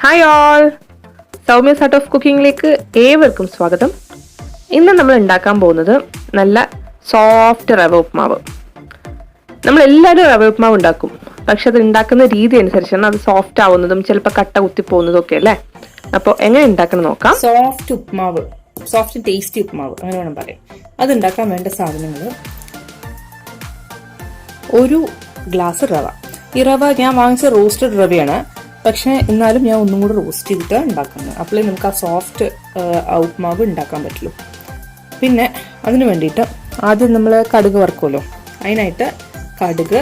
Hi all, Soumya's art of കുക്കിങ്ങിലേക്ക് ഏവർക്കും സ്വാഗതം. ഇന്ന് നമ്മൾ ഉണ്ടാക്കാൻ പോകുന്നത് നല്ല സോഫ്റ്റ് റവ ഉപ്മാവ്. നമ്മളെല്ലാവരും റവ ഉപ്മാവ് ഉണ്ടാക്കും, പക്ഷെ അത് ഉണ്ടാക്കുന്ന രീതി അനുസരിച്ചാണ് അത് സോഫ്റ്റ് ആവുന്നതും ചിലപ്പോൾ കട്ട കുത്തിപ്പോകുന്നതും ഒക്കെ അല്ലേ. അപ്പോൾ എങ്ങനെ ഉണ്ടാക്കണം നോക്കാം. സോഫ്റ്റ് ഉപ്മാവ്, സോഫ്റ്റ് ടേസ്റ്റി ഉപ്മാവ് അങ്ങനെ വേണം പറയാം. അത് ഉണ്ടാക്കാൻ വേണ്ട സാധനങ്ങൾ: ഒരു ഗ്ലാസ് റവ. ഈ റവ ഞാൻ വാങ്ങിച്ച റോസ്റ്റഡ് റവയാണ്, പക്ഷെ എന്നാലും ഞാൻ ഒന്നും കൂടി റോസ്റ്റ് ചെയ്തിട്ട് ഉണ്ടാക്കുന്നത്. അപ്പോഴേ നമുക്ക് ആ സോഫ്റ്റ് ഉപ്മാവ് ഉണ്ടാക്കാൻ പറ്റുള്ളൂ. പിന്നെ അതിന് വേണ്ടിയിട്ട് ആദ്യം നമ്മൾ കടുക് വറുക്കുമല്ലോ, അതിനായിട്ട് കടുക്,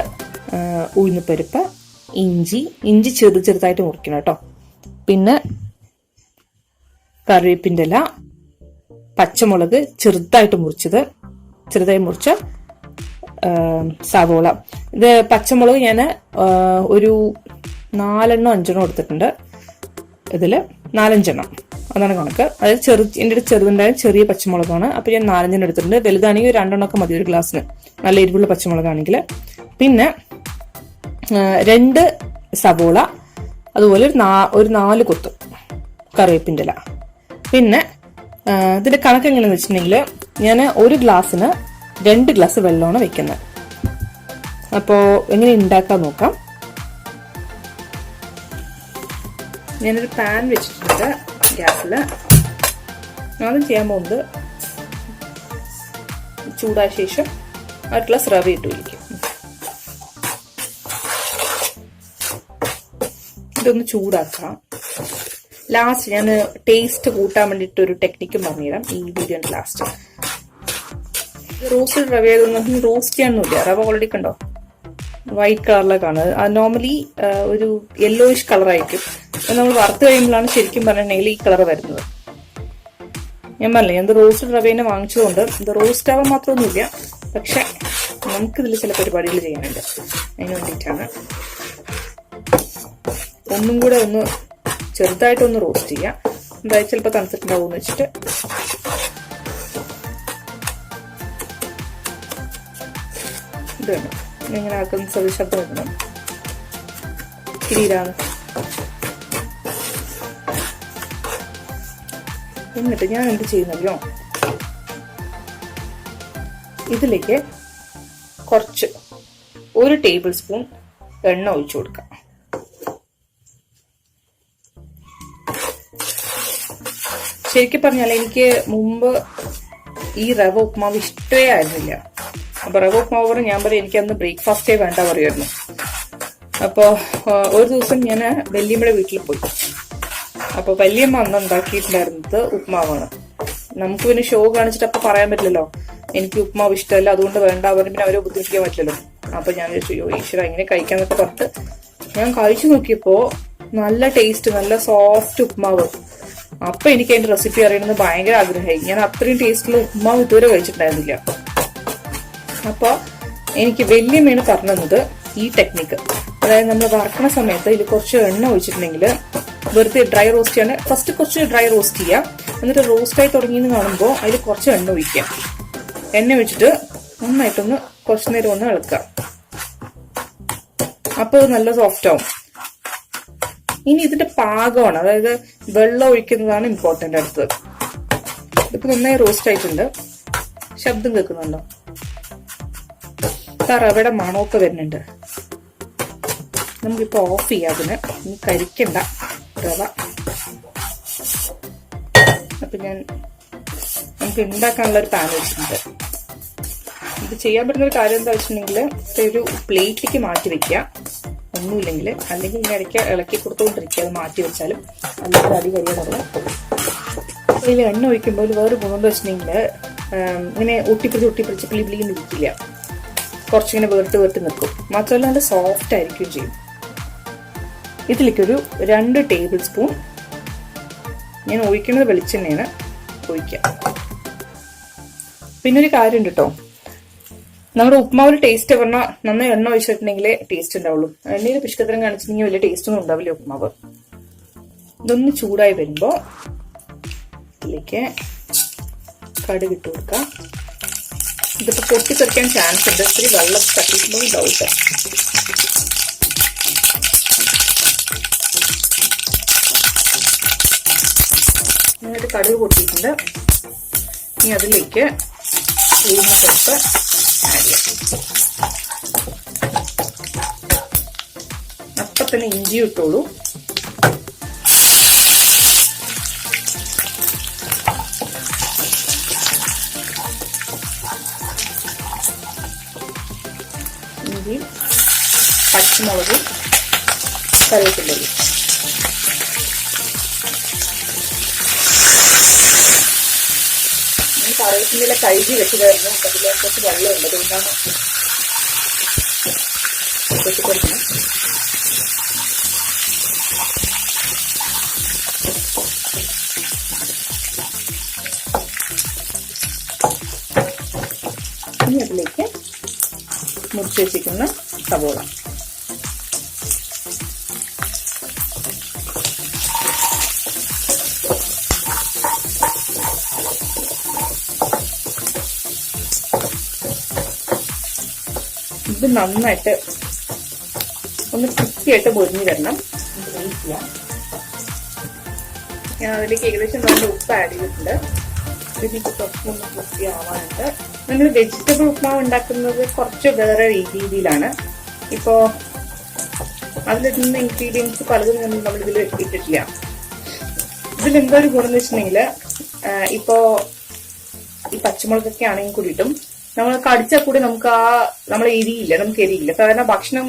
ഉഴുന്നുപരിപ്പ്, ഇഞ്ചി ചെറുതായിട്ട് മുറിക്കണം കേട്ടോ. പിന്നെ കറിവേപ്പിൻ്റെ ഇല, പച്ചമുളക് ചെറുതായി മുറിച്ച സവോള. ഇത് പച്ചമുളക് ഞാൻ ഒരു 4-5 എടുത്തിട്ടുണ്ട്. ഇതില് 4-5, അതാണ് കണക്ക്. അതായത് എൻ്റെ അടുത്ത് ചെറുതുണ്ടായ ചെറിയ പച്ചമുളകാണ്, അപ്പൊ ഞാൻ 4 എടുത്തിട്ടുണ്ട്. വലുതാണെങ്കിൽ 2 മതി ഒരു ഗ്ലാസ്സിന്, നല്ല എരിവുള്ള പച്ചമുളകാണെങ്കിൽ. പിന്നെ 2 സവോള, അതുപോലെ ഒരു 4 കൊത്ത് കറിവേപ്പിൻ്റെ ഇല. പിന്നെ ഇതിന്റെ കണക്ക് എങ്ങനെയാന്ന് വെച്ചിട്ടുണ്ടെങ്കിൽ ഞാൻ ഒരു ഗ്ലാസ്സിന് 2 ഗ്ലാസ് വെള്ളമാണ് വെക്കുന്നത്. അപ്പോൾ എങ്ങനെ ഉണ്ടാക്കാൻ നോക്കാം. ഞാനൊരു പാൻ വെച്ചിട്ടുണ്ട് ഗ്യാസിൽ. ആദ്യം ചെയ്യാൻ പോകുന്നത് ചൂടായ ശേഷം 1 ഗ്ലാസ് റവ ഇട്ട് ഒഴിക്കും. ഇതൊന്ന് ചൂടാക്കാം. ലാസ്റ്റ് ഞാൻ ടേസ്റ്റ് കൂട്ടാൻ വേണ്ടിയിട്ട് ഒരു ടെക്നിക്കും പറഞ്ഞുതരാം ഈ വീഡിയോന്റെ ലാസ്റ്റ്. റോസ്റ്റഡ് റവ ആയതൊന്നും റോസ്റ്റ് ചെയ്യാനൊന്നുമില്ല. റവ ഓൾറെഡി കണ്ടോ വൈറ്റ് കളറിലേക്കാണ്. അത് നോർമലി ഒരു യെല്ലോയിഷ് കളറായിരിക്കും. നമ്മൾ വറുത്ത് കഴിയുമ്പോഴാണ് ശരിക്കും പറഞ്ഞിട്ടുണ്ടെങ്കിൽ ഈ കളർ വരുന്നത്. ഞാൻ പറഞ്ഞില്ലേ, ഞാൻ റോസ്റ്റഡ് റവേനെ വാങ്ങിച്ചതുകൊണ്ട് ഇത് റോസ്റ്റ് ആവാൻ മാത്രമൊന്നുമില്ല, പക്ഷെ നമുക്കിതിൽ ചില പരിപാടികൾ ചെയ്യാനുണ്ട്. അതിന് വേണ്ടിയിട്ടാണ് ഒന്നും കൂടെ ഒന്ന് ചെറുതായിട്ടൊന്ന് റോസ്റ്റ് ചെയ്യാം. എന്തായാലും ചിലപ്പോൾ തണുത്തിട്ടുണ്ടാവുമെന്ന് വെച്ചിട്ട്. ഇത് വേണം ഇങ്ങനെ ആക്കുന്ന ശബ്ദം വെക്കണം. കിരീരാണ്. എന്നിട്ട് ഞാൻ എന്ത് ചെയ്യുന്നല്ലോ, ഇതിലേക്ക് കുറച്ച് 1 ടേബിൾ സ്പൂൺ എണ്ണ ഒഴിച്ചു കൊടുക്കാം. ശരിക്കും പറഞ്ഞാൽ എനിക്ക് മുമ്പ് ഈ റവ ഉപ്മാവ് ഇഷ്ടമേ ആയിരുന്നില്ല. അപ്പൊ റവ ഉപ്മാവ് ഞാൻ പറയും എനിക്കന്ന് ബ്രേക്ക്ഫാസ്റ്റേ വേണ്ട പറയുമായിരുന്നു. അപ്പോൾ ഒരു ദിവസം ഞാൻ വല്യമ്മയുടെ വീട്ടിൽ പോയി. അപ്പൊ വല്യമ്മ അന്ന് ഉണ്ടാക്കിയിട്ടുണ്ടായിരുന്നത് ഉപ്മാവാണ്. നമുക്ക് പിന്നെ ഷോ കാണിച്ചിട്ട് അപ്പൊ പറയാൻ പറ്റില്ലല്ലോ എനിക്ക് ഉപ്മാവ് ഇഷ്ടമല്ല, അതുകൊണ്ട് വേണ്ട പറഞ്ഞു. പിന്നെ അവരെ ബുദ്ധിമുട്ടിക്കാൻ പറ്റില്ലല്ലോ. അപ്പൊ ഞാൻ വിചാരിച്ചു, ഈശ്വര ഇങ്ങനെ കഴിക്കാന്നൊക്കെ പറഞ്ഞിട്ട് ഞാൻ കഴിച്ചു നോക്കിയപ്പോ നല്ല ടേസ്റ്റ്, നല്ല സോഫ്റ്റ് ഉപ്മാവ്. അപ്പൊ എനിക്ക് അതിന്റെ റെസിപ്പി അറിയണമെന്ന് ഭയങ്കര ആഗ്രഹമായി. ഞാൻ അത്രയും ടേസ്റ്റുള്ള ഉപ്മാവ് ഇതുവരെ കഴിച്ചിട്ടുണ്ടായിരുന്നില്ല. അപ്പൊ എനിക്ക് വല്യമ്മയാണ് പറഞ്ഞു തന്നത് ഈ ടെക്നിക്ക്. അതായത് നമ്മൾ വറക്കണ സമയത്ത് ഇതിൽ കുറച്ച് എണ്ണ ഒഴിച്ചിട്ടുണ്ടെങ്കിൽ വെറുതെ ഡ്രൈ റോസ്റ്റ് ചെയ്യാൻ ഫസ്റ്റ് കുറച്ച് ഡ്രൈ റോസ്റ്റ് ചെയ്യാം. എന്നിട്ട് റോസ്റ്റായി തുടങ്ങിയെന്ന് കാണുമ്പോൾ അതിൽ കുറച്ച് എണ്ണ ഒഴിക്കാം. എണ്ണ ഒഴിച്ചിട്ട് നന്നായിട്ടൊന്ന് കുറച്ചു നേരം ഒന്ന് ഇളക്കാം. അപ്പോൾ അത് നല്ല സോഫ്റ്റ് ആവും. ഇനി ഇതിന്റെ പാകമാണ്, അതായത് വെള്ളം ഒഴിക്കുന്നതാണ് ഇമ്പോർട്ടന്റ്. അടുത്തത് ഇതിപ്പോ നന്നായി റോസ്റ്റ് ആയിട്ടുണ്ട്. ശബ്ദം കേൾക്കുന്നുണ്ടോ? റവയുടെ മണമൊക്കെ വരുന്നുണ്ട്. നമുക്കിപ്പോ ഓഫ് ചെയ്യാം. അതിന് ഇനി കരിക്കണ്ട റവ. അപ്പൊ നമുക്ക് ഉണ്ടാക്കാനുള്ള ഒരു പാൻ വെച്ചിട്ടുണ്ട്. ഇത് ചെയ്യാൻ പറ്റുന്ന ഒരു കാര്യം എന്താ വെച്ചിട്ടുണ്ടെങ്കിൽ ഒരു പ്ലേറ്റിലേക്ക് മാറ്റി വെക്കുക, ഒന്നുമില്ലെങ്കിൽ. അല്ലെങ്കിൽ ഇങ്ങനെ ഇളക്കി കൊടുത്തുകൊണ്ടിരിക്കുക. അത് മാറ്റി വെച്ചാലും അല്ലെങ്കിൽ അടി കരിയാനുള്ള. ഇതിൽ എണ്ണ ഒഴിക്കുമ്പോൾ വേറെ ഗുണം എന്താ വെച്ചിട്ടുണ്ടെങ്കിൽ ഇങ്ങനെ ഒട്ടിപ്പിടിച്ച് പിളിന്ന് ഇരിക്കില്ല. കുറച്ചിങ്ങനെ വേർത്ത് നിൽക്കും. മാത്രമല്ല നല്ല സോഫ്റ്റ് ആയിരിക്കും ചെയ്യും. ഇതിലേക്കൊരു 2 ടേബിൾ സ്പൂൺ ഞാൻ ഒഴിക്കുന്നത് വെളിച്ചെണ്ണയാണ് ഒഴിക്കുക. പിന്നെ ഒരു കാര്യം ഉണ്ട് കേട്ടോ, നമ്മുടെ ഉപ്മാവിൽ ടേസ്റ്റ് പറഞ്ഞാൽ നന്നായി എണ്ണ ഒഴിച്ചിട്ടുണ്ടെങ്കിലേ ടേസ്റ്റ് ഉണ്ടാവുള്ളൂ. എണ്ണയിൽ പിഷ്കത്തരം കാണിച്ചിട്ടുണ്ടെങ്കിൽ വലിയ ടേസ്റ്റ് ഒന്നും ഉണ്ടാവില്ല ഉപ്മാവ്. ഇതൊന്ന് ചൂടായി വരുമ്പോ ഇതിലേക്ക് കടുക് ഇട്ട് കൊടുക്കാം. ഇതിപ്പോ പൊട്ടിത്തെറിക്കാൻ ചാൻസ് ഉണ്ട്. ഇത്തിരി വെള്ളം തട്ടിക്കുമ്പോൾ ഡൗട്ട്. കടുക് പൊട്ടിയിട്ടുണ്ട്. ഇനി അതിലേക്ക് ഉഴുന്നിട്ട് ആഡ് ചെയ്യാം. അപ്പം തന്നെ ഇഞ്ചി ഇട്ടോളൂ. ഇഞ്ചിയും പച്ചമുളകും കറിവേപ്പിലയും കറിവേപ്പില കഴുകി വെച്ചതായിരുന്നു. അതിൽ കുറച്ച് വെള്ളമുണ്ട്, അതുകൊണ്ടാണ് വെട്ടിക്കൊടുക്കണം. ഇനി അതിലേക്ക് മുറിച്ച് വെച്ചിരിക്കുന്ന സവോള, ഇത് നന്നായിട്ട് ഒന്ന് കൃത്യമായിട്ട് പൊരിഞ്ഞു വരണം. ഞാൻ അതിലേക്ക് ഏകദേശം നല്ല ഉപ്പ് ആഡ് ചെയ്തിട്ടുണ്ട്. ഇതിലേക്ക് കുറച്ചൊന്ന് ക്രിസ്പി ആവാനുണ്ട്. നമ്മൾ വെജിറ്റബിൾ ഉപ്മാവ് ഉണ്ടാക്കുന്നത് കുറച്ച് വേറെ രീതിയിലാണ്. ഇപ്പോൾ അതിലിടുന്ന ഇൻഗ്രീഡിയൻസ് പലതും നമ്മളിതിൽ ഇട്ടിട്ടില്ല. ഇതിലെന്തോ ഒരു ഗുണം എന്ന് വെച്ചിട്ടുണ്ടെങ്കിൽ, ഇപ്പോൾ ഈ പച്ചമുളകൊക്കെ ആണെങ്കിൽ കൂടിയിട്ടും നമ്മൾ കടിച്ചാൽ കൂടി നമുക്ക് നമ്മളെ നമുക്ക് എരിയില്ല. സാധാരണ ഭക്ഷണം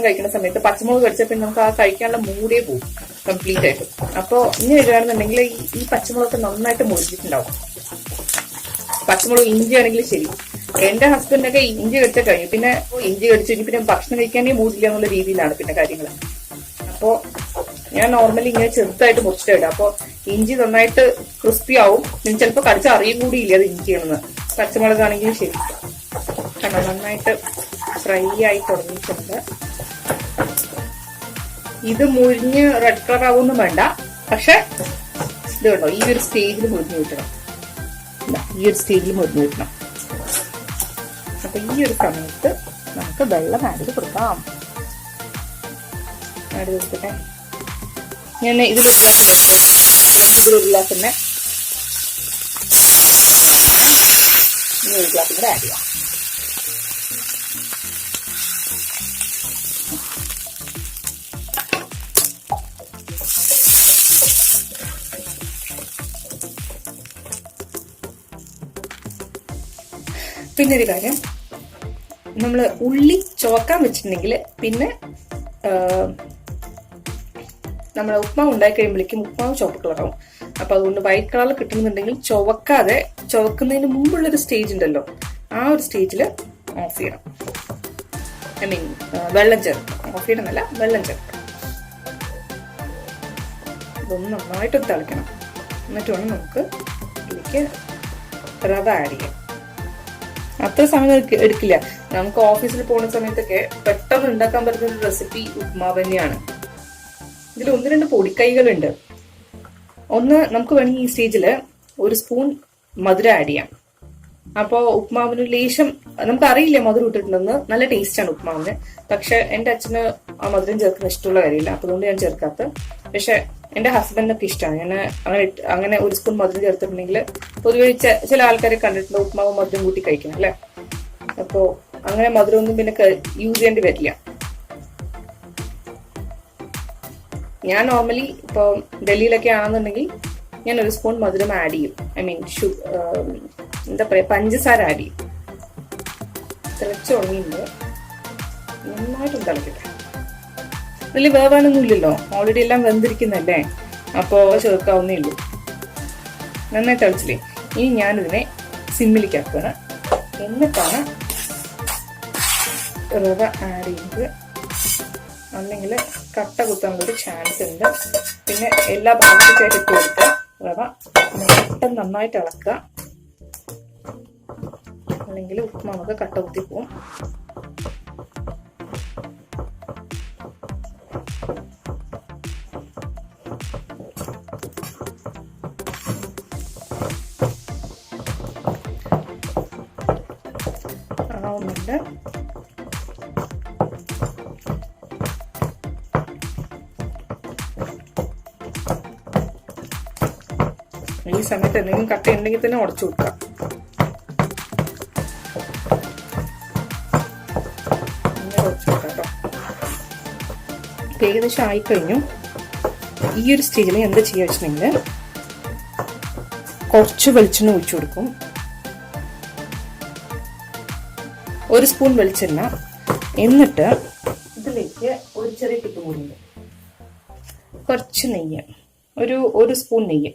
കഴിക്കുന്ന സമയത്ത് പച്ചമുളക് കടിച്ചാൽ പിന്നെ നമുക്ക് കഴിക്കാനുള്ള മൂടേ പോകും കംപ്ലീറ്റ് ആയിട്ട്. അപ്പോൾ ഇങ്ങനെ ഇടുകയാണെന്നുണ്ടെങ്കിൽ ഈ പച്ചമുളകൊക്കെ നന്നായിട്ട് മുറിച്ചിട്ടുണ്ടാവും. പച്ചമുളക് ഇഞ്ചി ആണെങ്കിലും ശരി. എന്റെ ഹസ്ബൻഡൊക്കെ ഇഞ്ചി കടിച്ചാൽ കഴിഞ്ഞു, പിന്നെ ഇഞ്ചി കടിച്ചു പിന്നെ ഭക്ഷണം കഴിക്കാനേ മൂടില്ല എന്നുള്ള രീതിയിലാണ് പിന്നെ കാര്യങ്ങൾ. അപ്പോൾ ഞാൻ നോർമലി ഇങ്ങനെ ചെറുതായിട്ട് മുറിച്ചിട്ട് ഇടാം. അപ്പോൾ ഇഞ്ചി നന്നായിട്ട് ക്രിസ്പി ആവും. ചിലപ്പോൾ കടിച്ച് അറിയും കൂടിയില്ല അത് ഇഞ്ചിയാണെന്ന്. പച്ചമുളകാണെങ്കിലും ശരി. കാരണം നന്നായിട്ട് ഫ്രൈ ആയി തുടങ്ങിയിട്ടുണ്ട്. ഇത് മുരിഞ്ഞ് റെഡ് കളർ ആവുമൊന്നും വേണ്ട. പക്ഷെ ഇത് കണ്ടോ, ഈ ഒരു സ്റ്റേജിൽ മുരിഞ്ഞ് കിട്ടണം. ഈ ഒരു സ്റ്റേജിൽ മുരിഞ്ഞ് കിട്ടണം. അപ്പൊ ഈ ഒരു സമയത്ത് നമുക്ക് വെള്ളം ആഡ് ചെയ്ത് കൊടുക്കാം. ആഡ് ചെയ്ത് കൊടുക്കട്ടെ. ഞാൻ ഇതിലൊരു ഗ്ലാസ് തന്നെ ഒരു ഗ്ലാസ് കൂടെ ആഡ് ചെയ്യാം. പിന്നെ ഒരു കാര്യം, നമ്മൾ ഉള്ളി ചുവക്കാൻ വെച്ചിട്ടുണ്ടെങ്കിൽ പിന്നെ നമ്മൾ ഉപ്മാവ് ഉണ്ടാക്കി കഴിയുമ്പോഴേക്കും ഉപ്മാവ് ചുവപ്പ് കളറാവും. അപ്പൊ അതുകൊണ്ട് വൈറ്റ് കളറിൽ കിട്ടുന്നുണ്ടെങ്കിൽ ചുവക്കുന്നതിന് മുമ്പുള്ളൊരു സ്റ്റേജ് ഉണ്ടല്ലോ, ആ ഒരു സ്റ്റേജിൽ ഓഫ് ചെയ്യണം. ഐ മീൻ വെള്ളം ചേർക്കണം. ഓഫ് ചെയ്യണമെന്നല്ല, വെള്ളം ചേർക്കണം. ഇതൊന്ന് നന്നായിട്ട് തിളയ്ക്കണം. എന്നിട്ട് വേണം നമുക്ക് ഇതിലേക്ക് റവ ആഡ് ചെയ്യാം. അത്ര സമയം എടുക്കില്ല. നമുക്ക് ഓഫീസിൽ പോകുന്ന സമയത്തൊക്കെ പെട്ടെന്ന് ഉണ്ടാക്കാൻ പറ്റുന്ന ഒരു റെസിപ്പി ഉപ്മാവ് തന്നെയാണ്. ഇതിൽ 1-2 പൊടിക്കൈകളുണ്ട്. ഒന്ന്, നമുക്ക് വേണമെങ്കിൽ ഈ സ്റ്റേജിൽ ഒരു സ്പൂൺ മധുരം ആഡ് ചെയ്യാം. അപ്പോൾ ഉപ്മാവിന് ലേശം, നമുക്കറിയില്ല മധുരം ഇട്ടിട്ടുണ്ടെന്ന്, നല്ല ടേസ്റ്റാണ് ഉപ്മാവിന്. പക്ഷെ എൻ്റെ അച്ഛന് ആ മധുരം ചേർക്കുന്ന ഇഷ്ടമുള്ള കാര്യമില്ല, അപ്പൊ അതുകൊണ്ട് ഞാൻ ചേർക്കാത്ത. പക്ഷെ എന്റെ ഹസ്ബൻഡിനൊക്കെ ഇഷ്ടമാണ്. ഞാൻ അങ്ങനെ ഒരു സ്പൂൺ മധുരം ചേർത്തിട്ടുണ്ടെങ്കിൽ പൊതുവെ ചില ആൾക്കാരെ കണ്ടിട്ടുണ്ട് ഉപ്മാവ് മധുരം കൂട്ടി കഴിക്കണം അല്ലെ. അപ്പോ അങ്ങനെ മധുരമൊന്നും പിന്നെ യൂസ് ചെയ്യേണ്ടി വരില്ല. ഞാൻ നോർമലി ഇപ്പോൾ ഡൽഹിയിലൊക്കെ ആണെന്നുണ്ടെങ്കിൽ ഞാൻ ഒരു സ്പൂൺ മധുരം ആഡ് ചെയ്യും. ഐ മീൻ എന്താ പറയാ, പഞ്ചസാര ആഡ് ചെയ്യും. തിളച്ചുടങ്ങിയിട്ടുണ്ട്, നന്നായിട്ടും തിളക്കട്ടെ. വലിയ വേവാനൊന്നും ഇല്ലല്ലോ, ഓൾറെഡി എല്ലാം വെന്തിരിക്കുന്നല്ലേ, അപ്പോ ചേർക്കാവുന്നേ ഉള്ളൂ. നന്നായി തിളച്ചില്ലേ. ഇനി ഞാനിതിനെ സിമ്മിലേക്ക് ആക്കുകയാണ്. എന്നിട്ടാണ് റവ ആഡ് ചെയ്യുന്നത്. അല്ലെങ്കിൽ കട്ട കുത്താനുള്ള ചാൻസ് ഉണ്ട്. പിന്നെ എല്ലാ ഭാഗത്തേക്കായിട്ട് ഇട്ട് കൊടുക്കുക. റവ പെട്ടെന്ന് നന്നായിട്ട് ഇളക്കുക, അല്ലെങ്കിൽ ഉപ്പുമാവൊക്കെ കട്ട കുത്തി പോവും. ആവുന്നുണ്ട്. ഈ സമയത്ത് എന്തെങ്കിലും കട്ട ഉണ്ടെങ്കിൽ തന്നെ ഉടച്ചു കൊടുക്കാം. ഉടച്ചു കൊടുക്കാം കേട്ടോ. ഏകദേശം ആയിക്കഴിഞ്ഞു. ഈ ഒരു സ്റ്റേജിൽ എന്താ ചെയ്യുക വെച്ചിട്ടുണ്ടെങ്കിൽ കുറച്ച് വെളിച്ചെണ്ണ ഒഴിച്ചു കൊടുക്കും. 1 സ്പൂൺ വെളിച്ചെണ്ണ. എന്നിട്ട് ഇതിലേക്ക് ഒരു ചെറിയ ടിപ്പ് കൂടിയുണ്ട്. കുറച്ച് നെയ്യ്, ഒരു സ്പൂൺ നെയ്യ്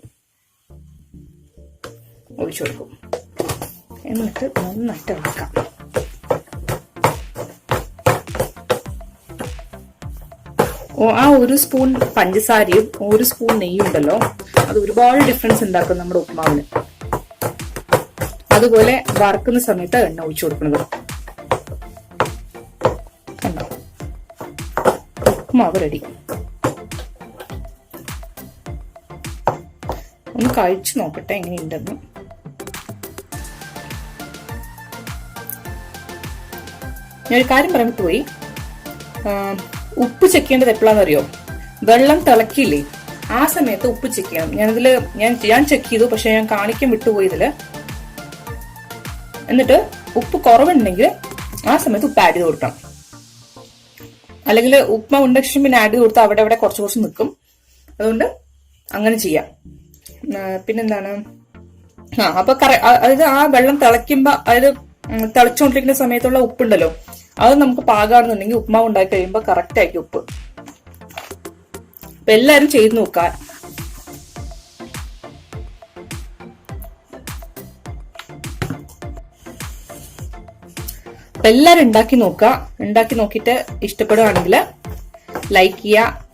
ഒഴിച്ചു കൊടുക്കും. എന്നിട്ട് നന്നായിട്ട് ഇളക്കാം. ആ 1 സ്പൂൺ പഞ്ചസാരയും 1 സ്പൂൺ നെയ്യും ഉണ്ടല്ലോ, അത് ഒരുപാട് ഡിഫറൻസ് ഉണ്ടാക്കും നമ്മുടെ ഉപ്മാവിന്. അതുപോലെ വറക്കുന്ന സമയത്ത് എണ്ണ ഒഴിച്ചു കൊടുക്കുന്നത്. കണ്ടോ, ഉപ്മാവ് റെഡി. ഒന്ന് കഴിച്ചു നോക്കട്ടെ എങ്ങനെയുണ്ടെന്ന്. ഞാനൊരു കാര്യം പറഞ്ഞിട്ട് പോയി. ഉപ്പ് ചെക്കേണ്ടത് എപ്പോഴാന്ന് അറിയോ? വെള്ളം തിളക്കില്ലേ, ആ സമയത്ത് ഉപ്പ് ചെക്ക് ചെയ്യണം. ഞാൻ ചെക്ക് ചെയ്തു, പക്ഷെ ഞാൻ കാണിക്കാൻ വിട്ടുപോയി ഇതില്. എന്നിട്ട് ഉപ്പ് കുറവുണ്ടെങ്കിൽ ആ സമയത്ത് ഉപ്പ് ആഡ് ചെയ്ത് കൊടുക്കണം. അല്ലെങ്കിൽ ഉപ്മാവ് ഉണ്ടാക്കി പിന്നെ ആഡ് ചെയ്ത് കൊടുത്താൽ അവിടെ കുറച്ച് നിൽക്കും. അതുകൊണ്ട് അങ്ങനെ ചെയ്യാം. പിന്നെന്താണ്, അപ്പൊ അതായത് ആ വെള്ളം തിളയ്ക്കുമ്പോ, അതായത് തിളച്ചുകൊണ്ടിരിക്കുന്ന സമയത്തുള്ള ഉപ്പുണ്ടല്ലോ, അത് നമുക്ക് പാകാണെന്നുണ്ടെങ്കിൽ ഉപ്മാവ് ഉണ്ടാക്കി കഴിയുമ്പോൾ കറക്റ്റ് ആയിരിക്കും ഉപ്പ്. അപ്പൊ എല്ലാരും ചെയ്ത് നോക്കാം. അപ്പൊ എല്ലാരും ഉണ്ടാക്കി നോക്കുക. ഉണ്ടാക്കി നോക്കിയിട്ട് ഇഷ്ടപ്പെടുകയാണെങ്കിൽ ലൈക്ക് ചെയ്യുക,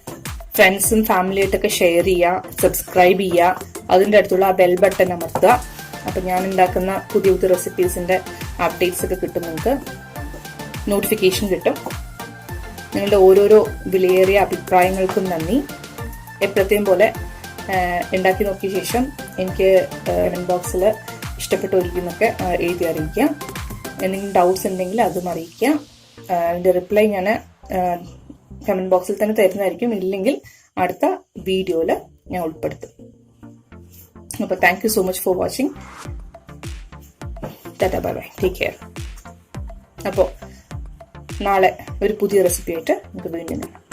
ഫ്രണ്ട്സും ഫാമിലിയായിട്ടൊക്കെ ഷെയർ ചെയ്യുക, സബ്സ്ക്രൈബ് ചെയ്യുക, അതിന്റെ അടുത്തുള്ള ആ ബെൽ ബട്ടൺ അമർത്തുക. അപ്പൊ ഞാൻ ഉണ്ടാക്കുന്ന പുതിയ പുതിയ റെസിപ്പീസിന്റെ അപ്ഡേറ്റ്സ് ഒക്കെ കിട്ടും, നിങ്ങൾക്ക് നോട്ടിഫിക്കേഷൻ കിട്ടും. നിങ്ങളുടെ ഓരോരോ വിലയേറിയ അഭിപ്രായങ്ങൾക്കും നന്ദി. എപ്പോഴത്തെയും പോലെ ഉണ്ടാക്കി നോക്കിയ ശേഷം എനിക്ക് കമന്റ് ബോക്സിൽ ഇഷ്ടപ്പെട്ടിരിക്കുന്നൊക്കെ എഴുതി അറിയിക്കാം. എന്തെങ്കിലും ഡൗട്ട്സ് ഉണ്ടെങ്കിൽ അതും അറിയിക്കാം. അതിന്റെ റിപ്ലൈ ഞാൻ കമന്റ് ബോക്സിൽ തന്നെ തരുന്നതായിരിക്കും. ഇല്ലെങ്കിൽ അടുത്ത വീഡിയോയില് ഞാൻ ഉൾപ്പെടുത്തും. അപ്പൊ thank you so much for watching. Tata, bye bye, take care. അപ്പോ നാളെ ഒരു പുതിയ റെസിപ്പി ആയിട്ട് നമുക്ക് വീണ്ടും കാണാം.